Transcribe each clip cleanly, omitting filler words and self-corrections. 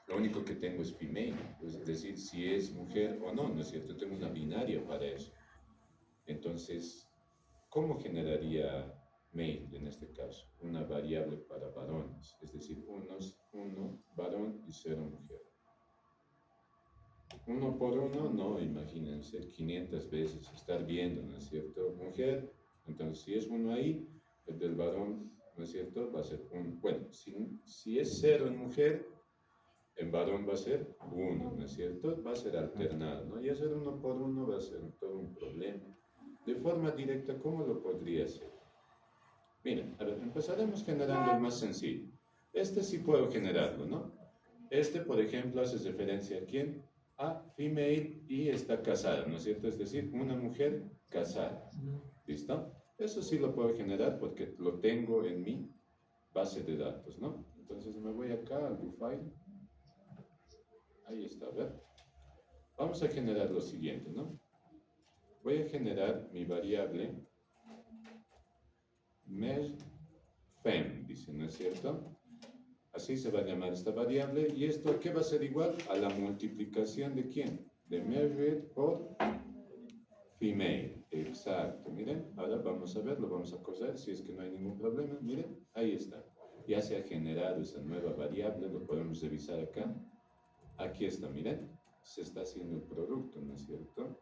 Lo único que tengo es female, es decir, si es mujer o no, ¿no es cierto? Tengo una binaria para eso. Entonces, ¿cómo generaría male en este caso? Una variable para varones, es decir, uno varón y cero mujer. Uno por uno, no, imagínense, 500 veces estar viendo, ¿no es cierto? Mujer, entonces si es uno ahí, el del varón, ¿no es cierto? Va a ser un, bueno, si es cero en mujer, en varón va a ser uno, ¿no es cierto? Va a ser alternado, ¿no? Y hacer uno por uno va a ser todo un problema. De forma directa, ¿cómo lo podría hacer? Miren, a ver, empezaremos generando el más sencillo. Este sí puedo generarlo, ¿no? Este, por ejemplo, hace referencia a quién? A female y está casada, ¿no es cierto? Es decir, una mujer casada. ¿Listo? Eso sí lo puedo generar porque lo tengo en mi base de datos, ¿no? Entonces me voy acá al file. Ahí está, a ver. Vamos a generar lo siguiente, ¿no? Voy a generar mi variable MERFEM, dice, ¿no es cierto? Así se va a llamar esta variable. ¿Y esto a qué va a ser igual? A la multiplicación de quién? De measured por female. Exacto. Miren, ahora vamos a ver, lo vamos a correr si es que no hay ningún problema. Miren, ahí está. Ya se ha generado esa nueva variable, lo podemos revisar acá. Aquí está, miren. Se está haciendo el producto, ¿no es cierto?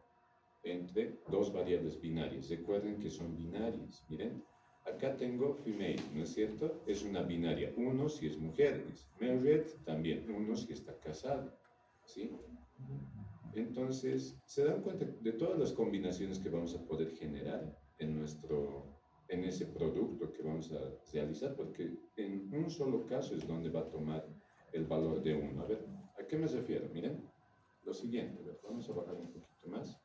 Entre dos variables binarias. Recuerden que son binarias. Miren, acá tengo female, ¿no es cierto? Es una binaria. Uno si es mujer, dice. Married también. Uno si está casado, ¿sí? Entonces, se dan cuenta de todas las combinaciones que vamos a poder generar en ese producto que vamos a realizar, porque en un solo caso es donde va a tomar el valor de uno. A ver, ¿a qué me refiero? Miren, lo siguiente, a ver, vamos a bajar un poquito más.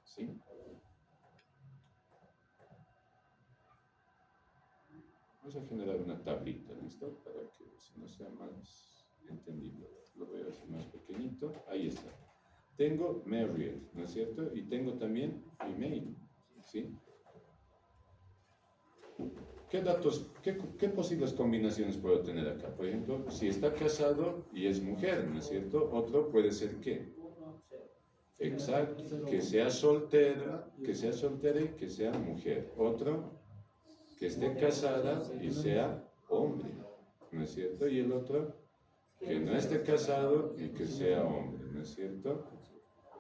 ¿Sí? Vamos a generar una tablita, ¿listo? Para que si no sea más entendible. Lo voy a hacer más pequeñito. Ahí está. Tengo married, ¿no es cierto? Y tengo también female, ¿sí? ¿Qué datos, qué posibles combinaciones puedo tener acá? Por ejemplo, si está casado y es mujer, ¿no es cierto? Otro puede ser ¿qué? Exacto, que sea soltera y que sea mujer. Otro, que esté casada y sea hombre, ¿no es cierto? Y el otro, que no esté casado y que sea hombre, ¿no es cierto?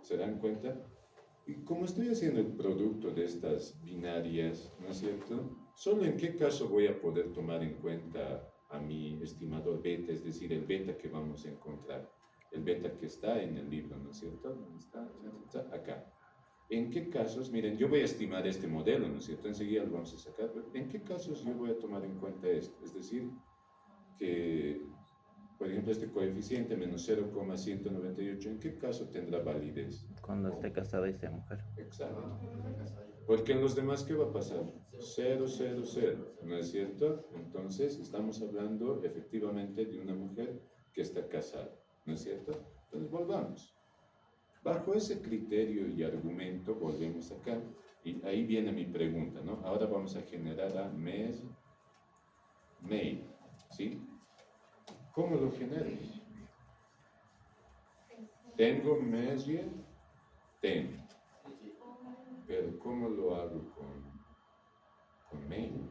¿Se dan cuenta? Y como estoy haciendo el producto de estas binarias, ¿no es cierto? Solo en qué caso voy a poder tomar en cuenta a mi estimador beta, es decir, el beta que vamos a encontrar, el beta que está en el libro, ¿no es cierto? ¿Dónde está? Está acá. ¿En qué casos? Miren, yo voy a estimar este modelo, ¿no es cierto? Enseguida lo vamos a sacar. ¿En qué casos yo voy a tomar en cuenta esto? Es decir, que, por ejemplo, este coeficiente menos 0,198, ¿en qué caso tendrá validez? Cuando esté casada y sea mujer. Exacto. Porque en los demás, ¿qué va a pasar? 0, 0, 0, ¿no es cierto? Entonces, estamos hablando efectivamente de una mujer que está casada, ¿no es cierto? Entonces, volvamos. Bajo ese criterio y argumento, volvemos acá, y ahí viene mi pregunta, ¿no? Ahora vamos a generar a mail, ¿sí? ¿Cómo lo genero? Tengo measure, tengo, pero ¿cómo lo hago con mail,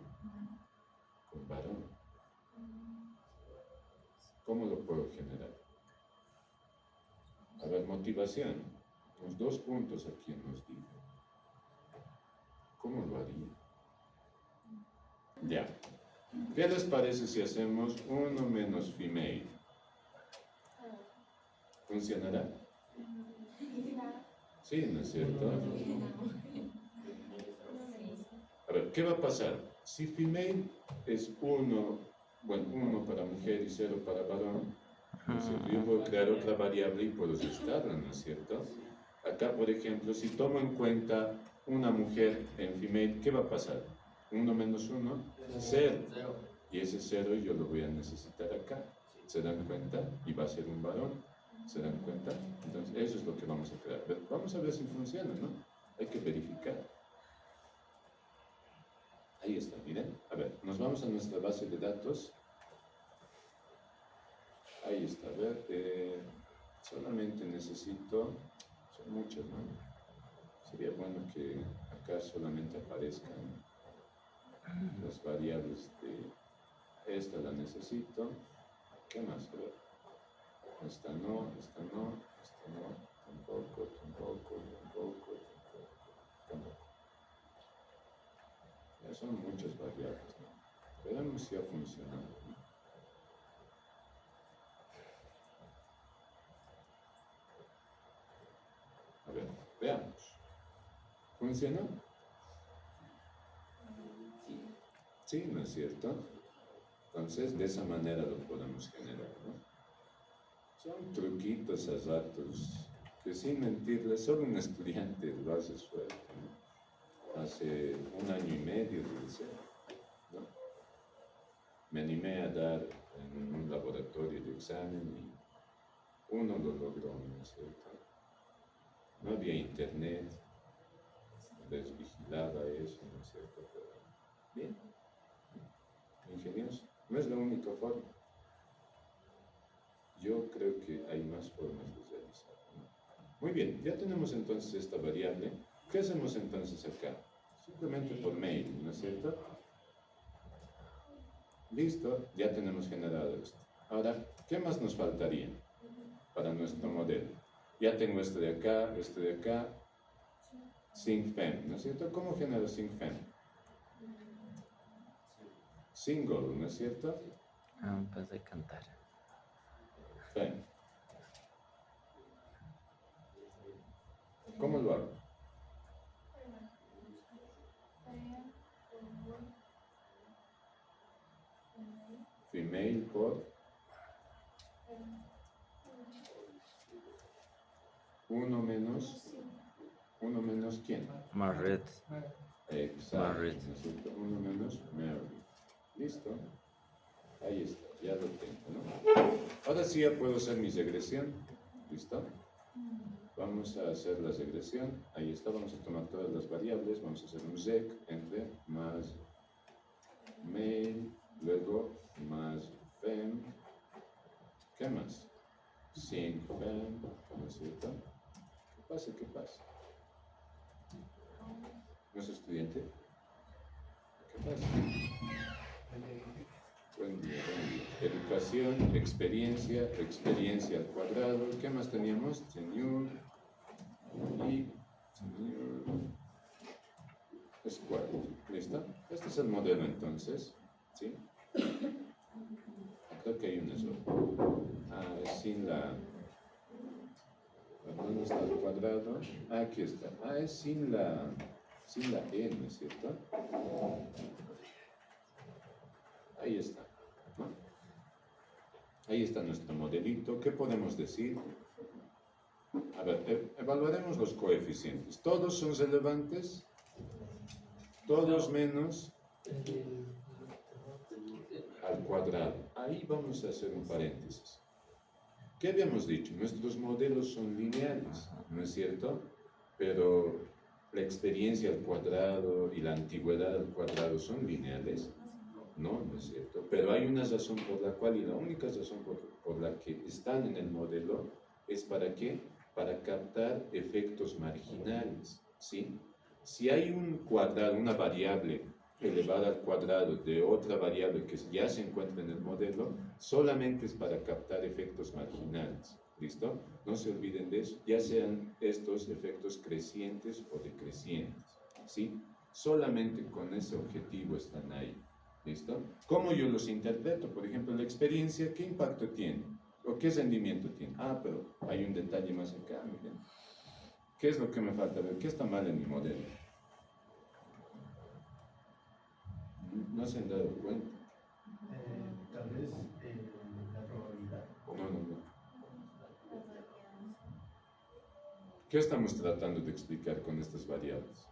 con varón? ¿Cómo lo puedo generar? A ver, motivación, los dos puntos aquí nos dijo. ¿Cómo lo haría? Ya. ¿Qué les parece si hacemos uno menos female? ¿Funcionará? Sí, ¿no es cierto? A ver, ¿qué va a pasar? Si female es uno, bueno, uno para mujer y cero para varón, ¿no es cierto? Yo puedo crear otra variable y puedo restarla, ¿no es cierto? Acá, por ejemplo, si tomo en cuenta una mujer en female, ¿qué va a pasar? 1 menos 1, 0. Y ese 0 yo lo voy a necesitar acá. ¿Se dan cuenta? Y va a ser un varón. ¿Se dan cuenta? Entonces, eso es lo que vamos a crear. Pero vamos a ver si funciona, ¿no? Hay que verificar. Ahí está, miren. A ver, nos vamos a nuestra base de datos. Ahí está, a ver, solamente necesito, son muchas, ¿no? Sería bueno que acá solamente aparezcan las variables de esta la necesito. ¿Qué más? A ver. Esta no, esta no, esta no, tampoco, tampoco, tampoco, tampoco, tampoco. Ya son muchas variables, ¿no? Veremos si ha funcionado, ¿no? A ver, veamos. ¿Funcionó? Sí, ¿no es cierto? Entonces, de esa manera lo podemos generar, ¿no? Son truquitos a ratos que, sin mentirles, solo un estudiante lo hace suelto, ¿no? Hace 1 año y medio, debe ser, ¿no? Me animé a dar en un laboratorio de examen y uno lo logró, ¿no es cierto? No había internet, les vigilaba eso, ¿no es cierto? Pero bien, ingenioso. No es la única forma. Yo creo que hay más formas de realizarlo, ¿no? Muy bien, ya tenemos entonces esta variable. ¿Qué hacemos entonces acá? Simplemente por mail, ¿no es cierto? Listo, ya tenemos generado esto. Ahora, ¿qué más nos faltaría para nuestro modelo? Ya tengo esto de acá, SyncFem, ¿no es cierto? ¿Cómo genero SyncFem? Single, ¿no es cierto? En vez de cantar. Fem. ¿Cómo lo hago? Female por 1 menos ¿quién? Married. Exacto, Married. ¿no es cierto? 1 menos Mary. Listo. Ahí está, ya lo tengo, ¿no? Ahora sí ya puedo hacer mi regresión. ¿Listo? Vamos a hacer la regresión. Ahí está, vamos a tomar todas las variables. Vamos a hacer un rec entre más male, luego más fem. ¿Qué más? Sin fem, ¿no es cierto? ¿Qué pasa? ¿Qué pasa? ¿No es estudiante? ¿Qué pasa? Buen día, buen día. Educación, experiencia, experiencia al cuadrado. ¿Qué más teníamos? Señor y señor square. ¿Listo? Este es el modelo entonces. ¿Sí? Creo que hay un error. Ah, es sin la... ¿Dónde está el cuadrado? Ah, aquí está. Ah, es sin la E, ¿no es cierto? Ahí está, ¿no? Ahí está nuestro modelito. ¿Qué podemos decir? A ver, evaluaremos los coeficientes. ¿Todos son relevantes? Todos menos al cuadrado. Ahí vamos a hacer un paréntesis. ¿Qué habíamos dicho? Nuestros modelos son lineales, ¿no es cierto? Pero la experiencia al cuadrado y la antigüedad al cuadrado son lineales. No, no es cierto. Pero hay una razón por la cual, y la única razón por la que están en el modelo, es ¿para qué? Para captar efectos marginales, ¿sí? Si hay un cuadrado, una variable elevada al cuadrado de otra variable que ya se encuentra en el modelo, solamente es para captar efectos marginales, ¿listo? No se olviden de eso, ya sean estos efectos crecientes o decrecientes, ¿sí? Solamente con ese objetivo están ahí. ¿Listo? ¿Cómo yo los interpreto? Por ejemplo, la experiencia, ¿qué impacto tiene? ¿O qué rendimiento tiene? Ah, pero hay un detalle más acá, miren. ¿Qué es lo que me falta ver? ¿Qué está mal en mi modelo? No se han dado cuenta. Tal vez la probabilidad. No. ¿Qué estamos tratando de explicar con estas variables?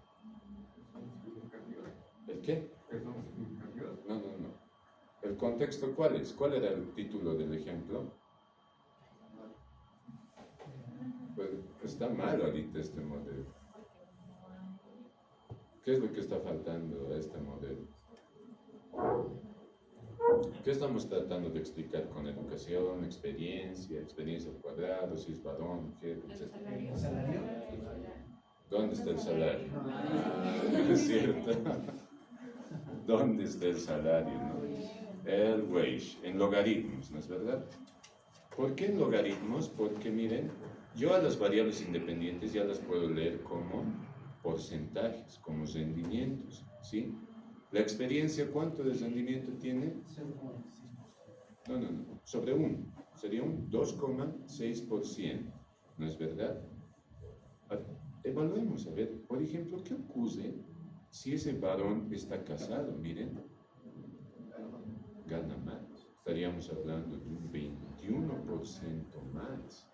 ¿El qué? No. ¿El contexto cuál es? ¿Cuál era el título del ejemplo? Pues está mal ahorita este modelo. ¿Qué es lo que está faltando a este modelo? ¿Qué estamos tratando de explicar con educación, experiencia al cuadrado, si es varón, mujer, etcétera? ¿El salario? ¿Dónde está el salario? ¿No es cierto? ¿Dónde está el salario? ¿No? El wage, en logaritmos, ¿no es verdad? ¿Por qué en logaritmos? Porque miren, yo a las variables independientes ya las puedo leer como porcentajes, como rendimientos, ¿sí? La experiencia, ¿cuánto de rendimiento tiene? 0,26%. No, sobre 1, sería un 2,6%, ¿no es verdad? Evaluemos, a ver, por ejemplo, ¿qué ocurre si ese varón está casado? Miren, gana más. Estaríamos hablando de un 21% más.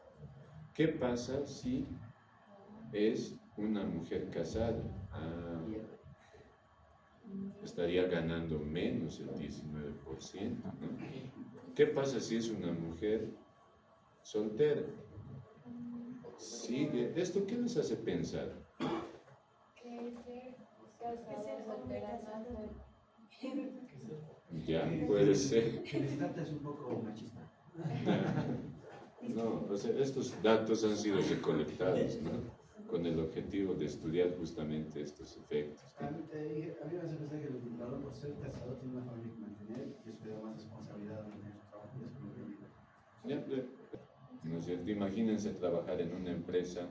¿Qué pasa si es una mujer casada? Estaría ganando menos el 19%, ¿no? ¿Qué pasa si es una mujer soltera? Sigue. ¿Esto qué les hace pensar? Ya, puede ser. El estrato es un poco machista. No, o sea, estos datos han sido recolectados, ¿no? Con el objetivo de estudiar justamente estos efectos, ¿no? A mí me hace pensar que el varón, por ser casado, tiene una familia que mantener y eso le da más responsabilidad en su trabajo y eso lo obliga. ¿No es cierto? Imagínense trabajar en una empresa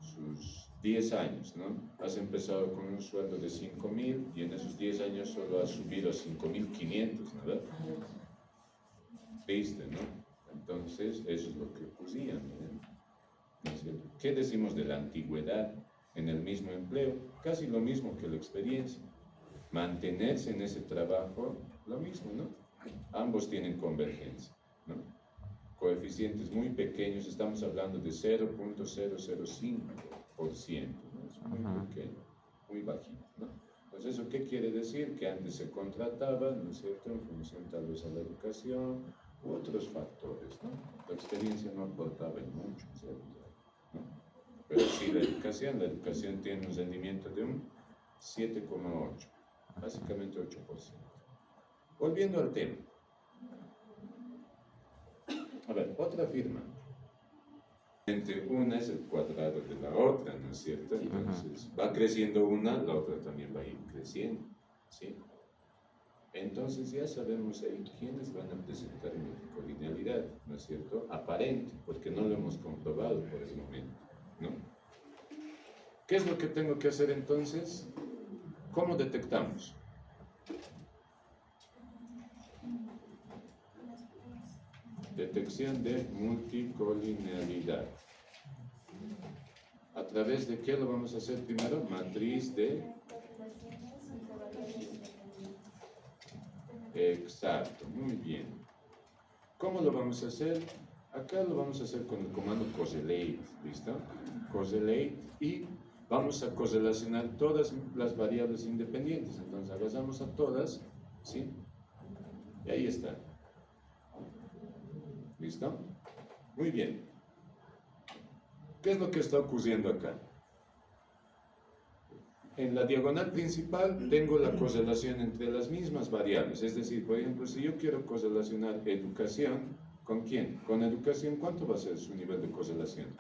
sus 10 años, ¿no? Has empezado con un sueldo de 5.000 y en esos 10 años solo has subido a 5.500, ¿no? ¿Verdad? ¿Viste, no? Entonces, eso es lo que ocurría, miren. ¿No es cierto? ¿Qué decimos de la antigüedad en el mismo empleo? Casi lo mismo que la experiencia. Mantenerse en ese trabajo, lo mismo, ¿no? Ambos tienen convergencia, ¿no? Coeficientes muy pequeños, estamos hablando de 0,005%, ¿no? Es muy pequeño, muy bajito, ¿no? Entonces, ¿eso qué quiere decir? Que antes se contrataba, ¿no es cierto?, en función tal vez a la educación u otros factores, ¿no? La experiencia no aportaba en mucho, ¿cierto? ¿No? Pero sí la educación tiene un rendimiento de un 7,8, básicamente 8%. Volviendo al tema. A ver, otra firma. Una es el cuadrado de la otra, ¿no es cierto? Entonces, va creciendo una, la otra también va a ir creciendo, ¿sí? Entonces ya sabemos ahí quiénes van a presentar multicolinealidad, ¿no es cierto? Aparente, porque no lo hemos comprobado por el momento, ¿no? ¿Qué es lo que tengo que hacer entonces? ¿Cómo detectamos? Detección de multicolinealidad. ¿A través de qué lo vamos a hacer primero? Matriz de... Exacto, muy bien. ¿Cómo lo vamos a hacer? Acá lo vamos a hacer con el comando correlate, ¿listo? Correlate y vamos a correlacionar todas las variables independientes. Entonces agarramos a todas, ¿sí? Y ahí está. ¿Listo? Muy bien. ¿Qué es lo que está ocurriendo acá? En la diagonal principal tengo la correlación entre las mismas variables. Es decir, por ejemplo, si yo quiero correlacionar educación, ¿con quién? Con educación, ¿cuánto va a ser su nivel de correlación?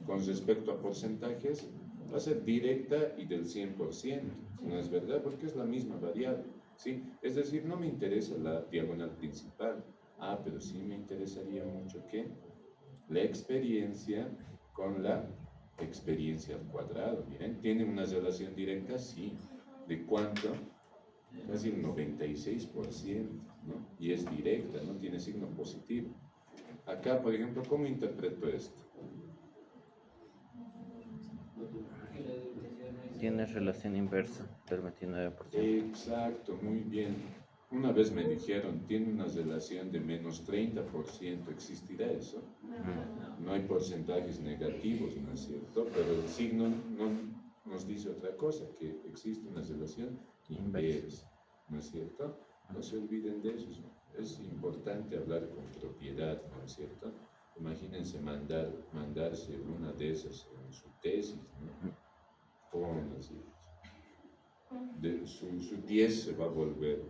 Con respecto a porcentajes, va a ser directa y del 100%. ¿No es verdad? Porque es la misma variable, ¿sí? Es decir, no me interesa la diagonal principal. Ah, pero sí me interesaría mucho que la experiencia con la experiencia al cuadrado. Miren, ¿tiene una relación directa? Sí. ¿De cuánto? Casi el 96%, ¿no? Y es directa, no tiene signo positivo. Acá, por ejemplo, ¿cómo interpreto esto? Tiene relación inversa del 29%. Exacto, muy bien. Una vez me dijeron, tiene una relación de menos 30%, ¿existirá eso? No hay porcentajes negativos, ¿no es cierto? Pero el signo no nos dice otra cosa, que existe una relación inversa, ¿no es cierto? No se olviden de eso, es importante hablar con propiedad, ¿no es cierto? Imagínense mandarse una de esas en su tesis, ¿no? ¿Cómo van a decir? Su 10 se va a volver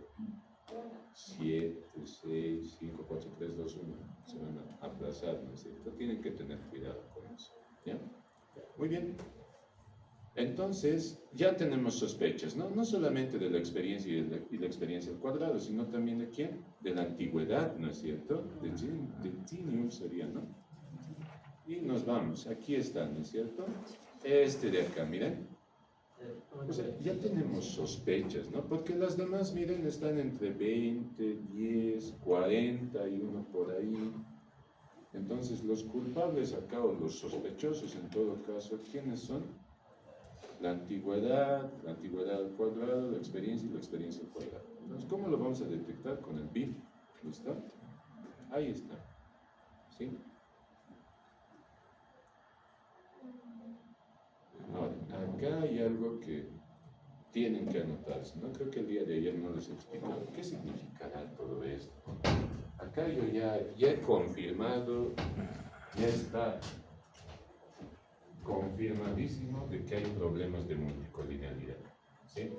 7, 6, 5, 4, 3, 2, 1. Se van a aplazar, ¿no es cierto? Tienen que tener cuidado con eso. ¿Ya? Muy bien. Entonces, ya tenemos sospechas, ¿no? No solamente de la experiencia y la experiencia al cuadrado, sino también de quién? De la antigüedad, ¿no es cierto? De Genius sería, ¿no? Y nos vamos. Aquí está, ¿no es cierto? Este de acá, miren. O sea, ya tenemos sospechas, ¿no? Porque las demás, miren, están entre 20, 10, 40 y uno por ahí. Entonces, los culpables acá, o los sospechosos en todo caso, ¿quiénes son? La antigüedad al cuadrado, la experiencia y la experiencia al cuadrado. Entonces, ¿cómo lo vamos a detectar? Con el BIF. ¿Listo? Ahí está. ¿Sí? Ahora, acá hay algo que tienen que anotarse, ¿no? Creo que el día de ayer no les he explicado. ¿Qué significará todo esto? Acá yo ya he confirmado, ya está confirmadísimo de que hay problemas de multicolinealidad. ¿Sí?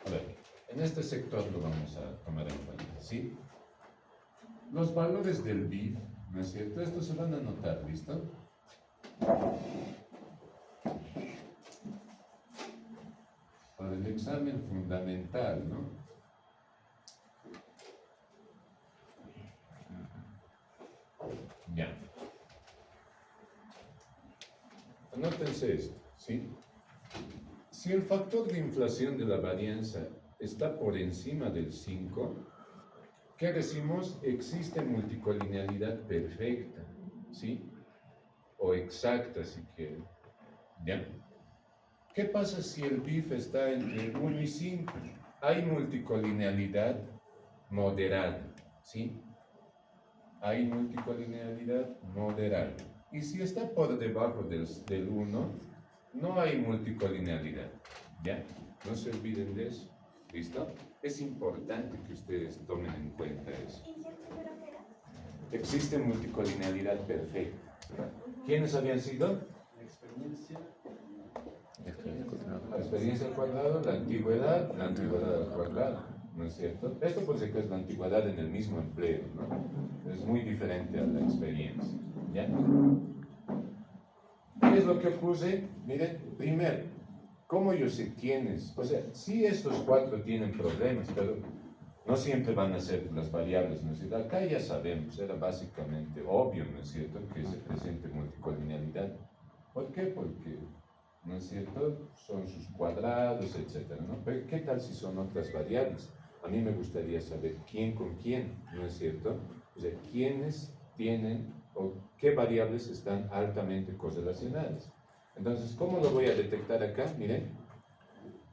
A ver, en este sector lo vamos a tomar en cuenta. ¿Sí? Los valores del BIF, ¿no es cierto? Estos se van a anotar, ¿listo? Para el examen fundamental, ¿no? Ya. Anótense esto, ¿sí? Si el factor de inflación de la varianza está por encima del 5, ¿qué decimos? Existe multicolinealidad perfecta, ¿sí? O exacta, si quieren. ¿Ya? ¿Qué pasa si el BIF está entre 1 y 5? Hay multicolinealidad moderada, ¿sí? Hay multicolinealidad moderada. Y si está por debajo del 1, no hay multicolinealidad, ¿ya? No se olviden de eso, ¿listo? Es importante que ustedes tomen en cuenta eso. Existe multicolinealidad perfecta. ¿Quiénes habían sido? La experiencia. La experiencia al cuadrado, la antigüedad al cuadrado, ¿no es cierto? Esto pues es que es la antigüedad en el mismo empleo, ¿no? Es muy diferente a la experiencia, ¿ya? ¿Qué es lo que ocurre? Miren, primero, ¿cómo yo sé quiénes? O sea, sí estos 4 tienen problemas, pero no siempre van a ser las variables, ¿no es cierto? Acá ya sabemos, era básicamente obvio, ¿no es cierto?, que se presente multicolinealidad. ¿Por qué? Porque, ¿no es cierto?, son sus cuadrados, etcétera, ¿no? Pero ¿qué tal si son otras variables? A mí me gustaría saber quién con quién, ¿no es cierto? O sea, quiénes tienen o qué variables están altamente correlacionadas. Entonces, ¿cómo lo voy a detectar acá? Miren,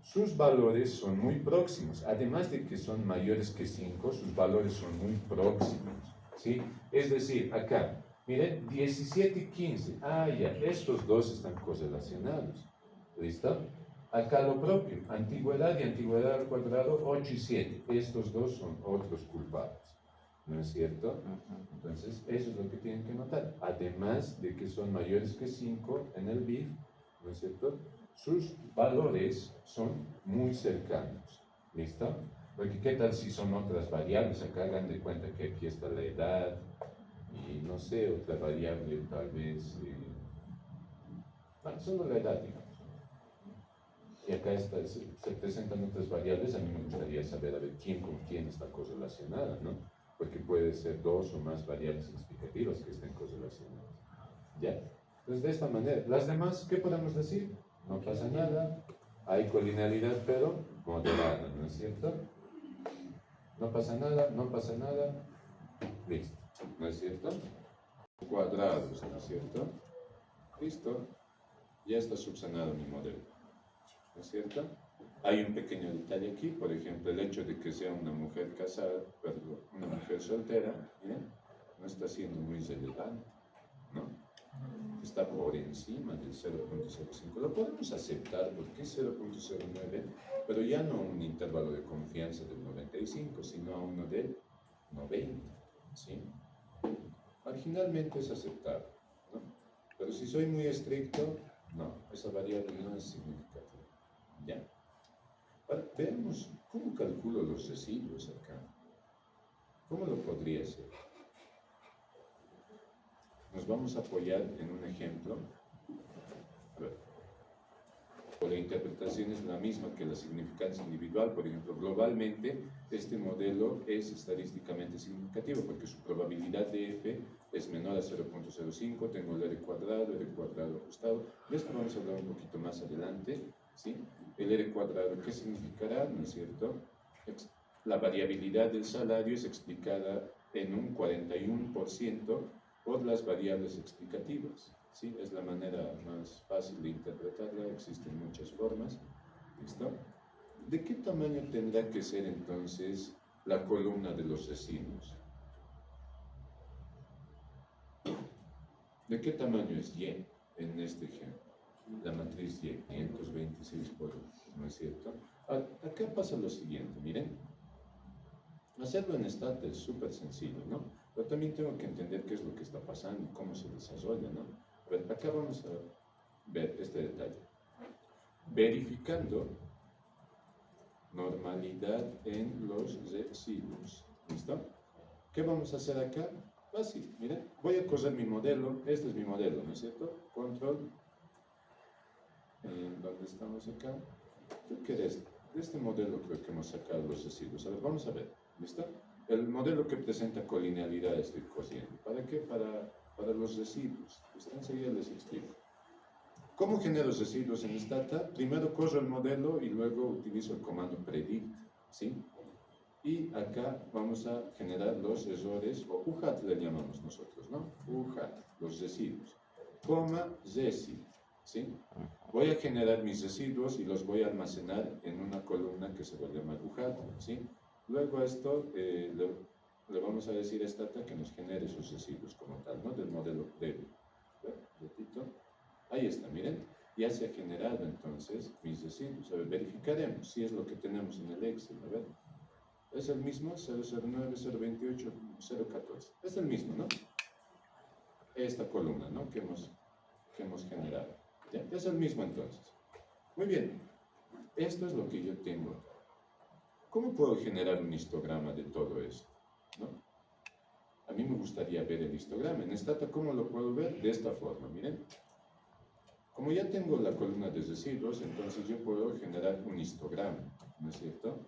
sus valores son muy próximos. Además de que son mayores que 5, sus valores son muy próximos, ¿sí? Es decir, acá, miren, 17 y 15. Ah, ya, estos dos están correlacionados. ¿Listo? Acá lo propio, antigüedad y antigüedad al cuadrado, 8 y 7. Estos dos son otros culpables. ¿No es cierto? Entonces, eso es lo que tienen que notar. Además de que son mayores que 5 en el BIF, ¿no es cierto?, sus valores son muy cercanos. ¿Listo? Porque ¿qué tal si son otras variables? Acá hagan de cuenta que aquí está la edad y no sé, otra variable tal vez, bueno, solo la edad, digamos. Y acá se presentan otras variables. A mí me gustaría saber a ver quién con quién está correlacionada, ¿no? Porque puede ser 2 o más variables explicativas que estén correlacionadas. ¿Ya? Entonces, de esta manera, las demás, ¿qué podemos decir? No pasa nada, hay colinealidad, pero moderada, ¿no es cierto? No pasa nada, no pasa nada, listo, ¿no es cierto? Cuadrados, ¿no es cierto? Listo, ya está subsanado mi modelo, ¿no es cierto? Hay un pequeño detalle aquí, por ejemplo, el hecho de que sea una mujer casada, perdón, una mujer soltera, miren, no está siendo muy relevante, ¿no? Está por encima del 0.05. Lo podemos aceptar porque es 0.09, pero ya no a un intervalo de confianza del 95, sino a uno del 90, ¿sí? Marginalmente es aceptable, ¿no? Pero si soy muy estricto, no, esa variable no es significativa, ¿ya? Ahora, veamos cómo calculo los residuos acá. ¿Cómo lo podría hacer? Nos vamos a apoyar en un ejemplo. A ver. La interpretación es la misma que la significancia individual. Por ejemplo, globalmente, este modelo es estadísticamente significativo porque su probabilidad de F es menor a 0.05. Tengo el R cuadrado ajustado. De esto vamos a hablar un poquito más adelante, ¿sí? El R cuadrado, ¿qué significará? ¿No es cierto? La variabilidad del salario es explicada en un 41% por las variables explicativas. ¿Sí? Es la manera más fácil de interpretarla, existen muchas formas. ¿Listo? ¿De qué tamaño tendrá que ser entonces la columna de los residuos? ¿De qué tamaño es Y en este ejemplo? La matriz Y, 526 por 1, ¿no es cierto? Acá pasa lo siguiente, miren. Hacerlo en Stata es súper sencillo, ¿no? Pero también tengo que entender qué es lo que está pasando y cómo se desarrolla, ¿no? A ver, acá vamos a ver este detalle. Verificando normalidad en los residuos. ¿Listo? ¿Qué vamos a hacer acá? Fácil, miren. Voy a coger mi modelo. Este es mi modelo, ¿no es cierto? Control. ¿Dónde estamos acá? Creo que de este modelo creo que hemos sacado los residuos. A ver, vamos a ver. ¿Listo? El modelo que presenta colinealidad estoy cogiendo. ¿Para qué? Para los residuos. ¿Listo? Enseguida les explico. ¿Cómo genero residuos en Stata? Primero corro el modelo y luego utilizo el comando predict, ¿sí? Y acá vamos a generar los errores, o UHAT le llamamos nosotros, ¿no? UHAT, los residuos, coma resi, ¿sí? Voy a generar mis residuos y los voy a almacenar en una columna que se va a llamar UHAT, ¿sí? Luego a esto le vamos a decir a Stata que nos genere esos residuos como tal, ¿no? Del modelo previo. Repito. Ahí está, miren, ya se ha generado entonces mis residuos. A ver, verificaremos si es lo que tenemos en el Excel. A ver, es el mismo, 009, 028, 014. Es el mismo, ¿no? Esta columna, ¿no? Que hemos generado. ¿Ya? Es el mismo entonces. Muy bien, esto es lo que yo tengo. ¿Cómo puedo generar un histograma de todo esto? ¿No? A mí me gustaría ver el histograma. En Stata, ¿cómo lo puedo ver? De esta forma, miren. Como ya tengo la columna de residuos, entonces yo puedo generar un histograma, ¿no es cierto?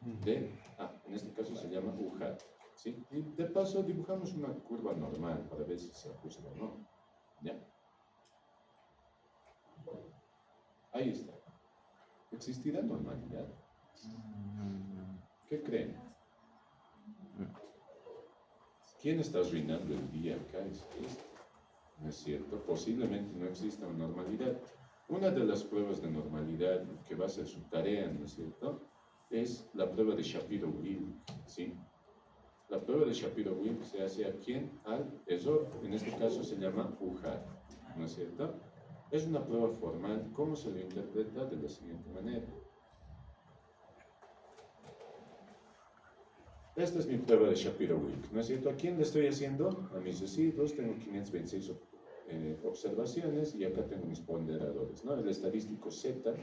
En este caso se llama UHAT, ¿sí? Y de paso dibujamos una curva normal para ver si se ajusta o no, ¿ya? Ahí está. ¿Existirá normalidad? ¿Qué creen? ¿Quién está arruinando el día acá? Es esto. ¿No es cierto? Posiblemente no exista una normalidad. Una de las pruebas de normalidad que va a ser su tarea, ¿no es cierto?, es la prueba de Shapiro-Wilk, ¿sí? La prueba de Shapiro-Wilk se hace a quién? Al error. En este caso se llama UHAT, ¿no es cierto? Es una prueba formal. ¿Cómo se lo interpreta? De la siguiente manera. Esta es mi prueba de Shapiro-Wilk, ¿no es cierto? ¿A quién le estoy haciendo? A mis residuos. Tengo 526 observaciones y acá tengo mis ponderadores, ¿no? El estadístico Z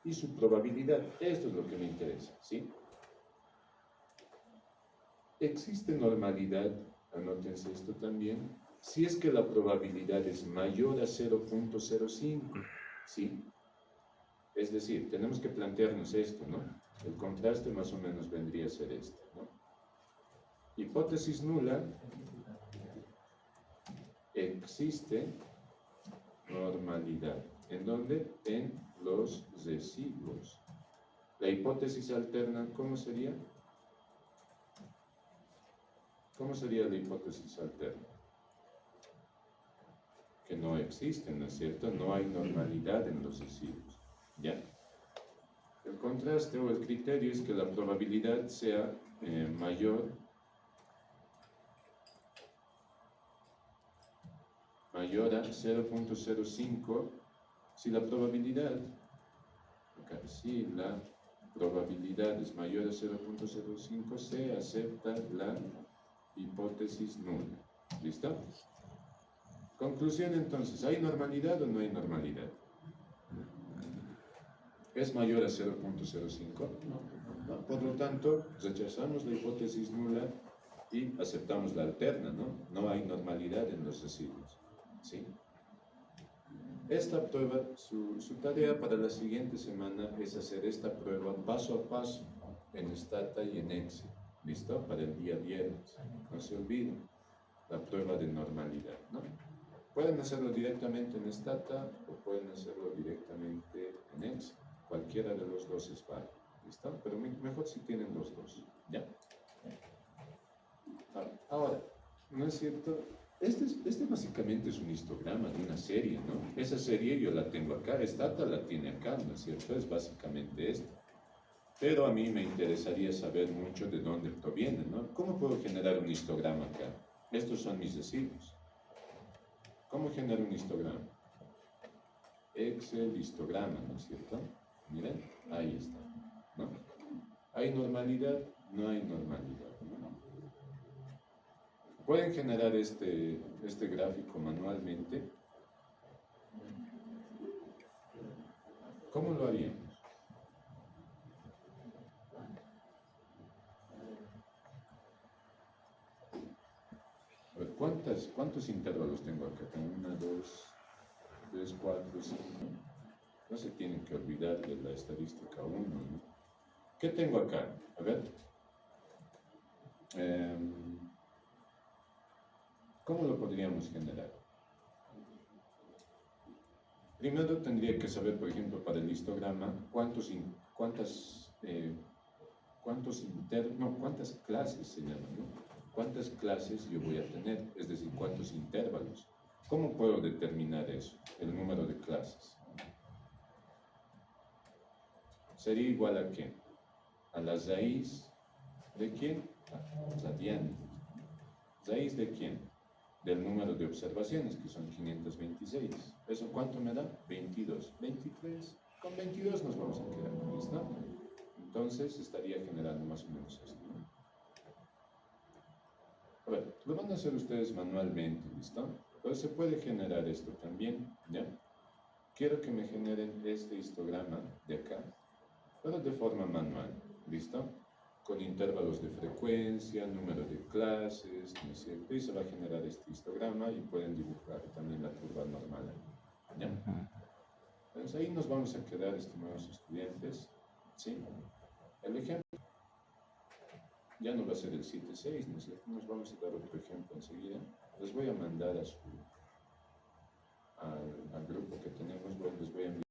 y su probabilidad. Esto es lo que me interesa, ¿sí? Existe normalidad, anótense esto también, si es que la probabilidad es mayor a 0.05, ¿sí? Es decir, tenemos que plantearnos esto, ¿no? El contraste más o menos vendría a ser este, ¿no? Hipótesis nula, existe normalidad. ¿En dónde? En los residuos. La hipótesis alterna, ¿cómo sería? ¿Cómo sería la hipótesis alterna? Que no existe, ¿no es cierto? No hay normalidad en los residuos. ¿Ya? El contraste o el criterio es que la probabilidad sea mayor a 0.05 si la probabilidad es mayor a 0.05 se acepta la hipótesis nula. ¿Listo? Conclusión entonces, ¿hay normalidad o no hay normalidad? ¿Es mayor a 0.05? ¿No? Por lo tanto, rechazamos la hipótesis nula y aceptamos la alterna, ¿no? No hay normalidad en los residuos, ¿sí? Esta prueba, su tarea para la siguiente semana es hacer esta prueba paso a paso en Stata y en Excel, ¿listo? Para el día viernes. No se olviden, la prueba de normalidad, ¿no? Pueden hacerlo directamente en Stata o pueden hacerlo directamente en Excel. Cualquiera de los dos es válido, ¿listo? Pero mejor si tienen los dos, ¿ya? Ahora, ¿no es cierto? Este básicamente es un histograma de una serie, ¿no? Esa serie yo la tengo acá, Stata la tiene acá, ¿no es cierto? Es básicamente esto. Pero a mí me interesaría saber mucho de dónde proviene, ¿no? ¿Cómo puedo generar un histograma acá? Estos son mis residuos. ¿Cómo genero un histograma? Excel, histograma, ¿no es cierto? Miren, ahí está, ¿no? ¿Hay normalidad? No hay normalidad, ¿no? Pueden generar este gráfico manualmente. ¿Cómo lo haríamos? A ver, ¿cuántos intervalos tengo acá? Tengo 1, 2, 3, 4, 5. No se tienen que olvidar de la estadística 1, ¿no? ¿Qué tengo acá? A ver. ¿Cómo lo podríamos generar? Primero tendría que saber, por ejemplo, para el histograma, cuántas clases se llaman, ¿no? ¿Cuántas clases yo voy a tener? Es decir, ¿cuántos intervalos? ¿Cómo puedo determinar eso? El número de clases. ¿Sería igual a qué? A la raíz de quién? La diana. ¿Raíz de quién? Del número de observaciones, que son 526. ¿Eso cuánto me da? 22. 23. Con 22 nos vamos a quedar, ¿listo? Entonces estaría generando más o menos esto, ¿no? A ver, lo van a hacer ustedes manualmente, ¿listo? Pero se puede generar esto también, ¿ya? Quiero que me generen este histograma de acá, pero de forma manual, ¿listo? Con intervalos de frecuencia, número de clases, ¿no es cierto? Y se va a generar este histograma y pueden dibujar también la curva normal, ¿ya? Entonces ahí nos vamos a quedar, estimados estudiantes, ¿sí? El ejemplo ya no va a ser el 7.6, ¿no es cierto? Nos vamos a dar otro ejemplo enseguida. Les voy a mandar al grupo que tenemos, les voy a enviar